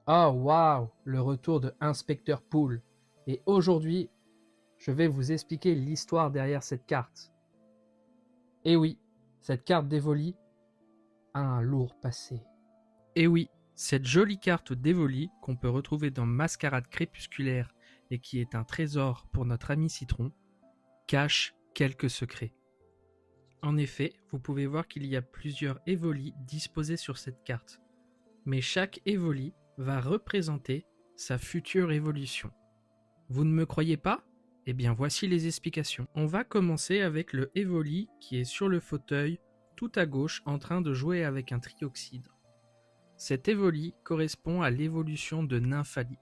Oh waouh, le retour de Inspecteur Pool. Et aujourd'hui, je vais vous expliquer l'histoire derrière cette carte. Et oui, cette carte d'Evoli a un lourd passé. Et oui, cette jolie carte d'Evoli qu'on peut retrouver dans Mascarade crépusculaire et qui est un trésor pour notre ami Citron, cache quelques secrets. En effet, vous pouvez voir qu'il y a plusieurs Evoli disposés sur cette carte. Mais chaque Evoli va représenter sa future évolution. Vous ne me croyez pas? Eh bien voici les explications. On va commencer avec le Evoli qui est sur le fauteuil tout à gauche en train de jouer avec un trioxydre. Cet Evoli correspond à l'évolution de Nymphalie.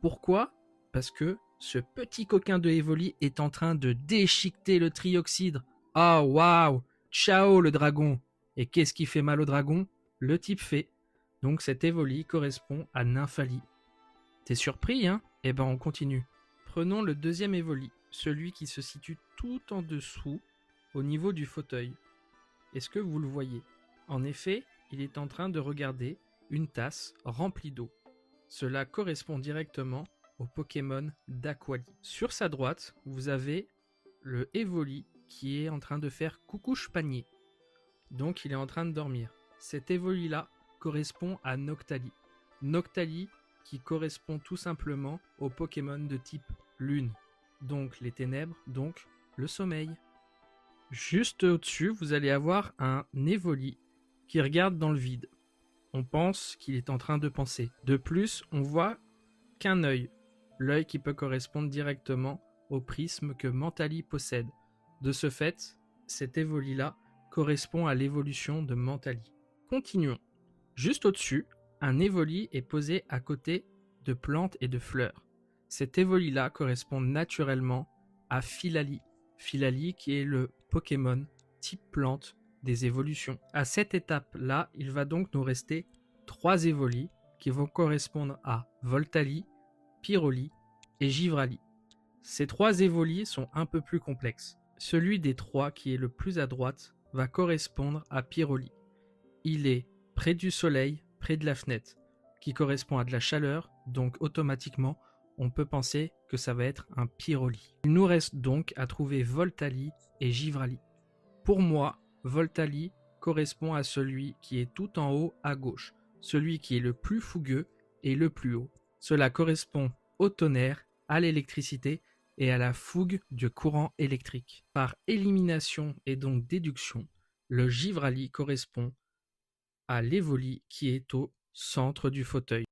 Pourquoi? Parce que ce petit coquin de Evoli est en train de déchiqueter le trioxydre. Ah waouh! Ciao le dragon! Et qu'est-ce qui fait mal au dragon? Le type fée. Donc cet Evoli correspond à Nymphalie. T'es surpris, hein? Eh ben on continue. Prenons le deuxième Evoli, celui qui se situe tout en dessous, au niveau du fauteuil. Est-ce que vous le voyez? En effet, il est en train de regarder une tasse remplie d'eau. Cela correspond directement au Pokémon d'Aquali. Sur sa droite, vous avez le Evoli qui est en train de faire coucouche panier. Donc il est en train de dormir. Cet Evoli-là correspond à Noctali. Noctali qui correspond tout simplement au Pokémon de type Lune. Donc les ténèbres, donc le sommeil. Juste au-dessus, vous allez avoir un Evoli qui regarde dans le vide. On pense qu'il est en train de penser. De plus, on voit qu'un œil. L'œil qui peut correspondre directement au prisme que Mentali possède. De ce fait, cet Evoli-là correspond à l'évolution de Mentali. Continuons. Juste au-dessus, un Evoli est posé à côté de plantes et de fleurs. Cet Evoli-là correspond naturellement à Philali. Philali qui est le Pokémon type plante des évolutions. À cette étape-là, il va donc nous rester 3 Evolis qui vont correspondre à Voltali, Pyroli et Givrali. Ces 3 Evolis sont un peu plus complexes. Celui des 3 qui est le plus à droite va correspondre à Pyroli. Il est près du soleil, près de la fenêtre, qui correspond à de la chaleur, donc automatiquement, on peut penser que ça va être un Pyroli. Il nous reste donc à trouver Voltali et Givrali. Pour moi, Voltali correspond à celui qui est tout en haut à gauche, celui qui est le plus fougueux et le plus haut. Cela correspond au tonnerre, à l'électricité et à la fougue du courant électrique. Par élimination et donc déduction, le Givrali correspond à l'Evoli qui est au centre du fauteuil.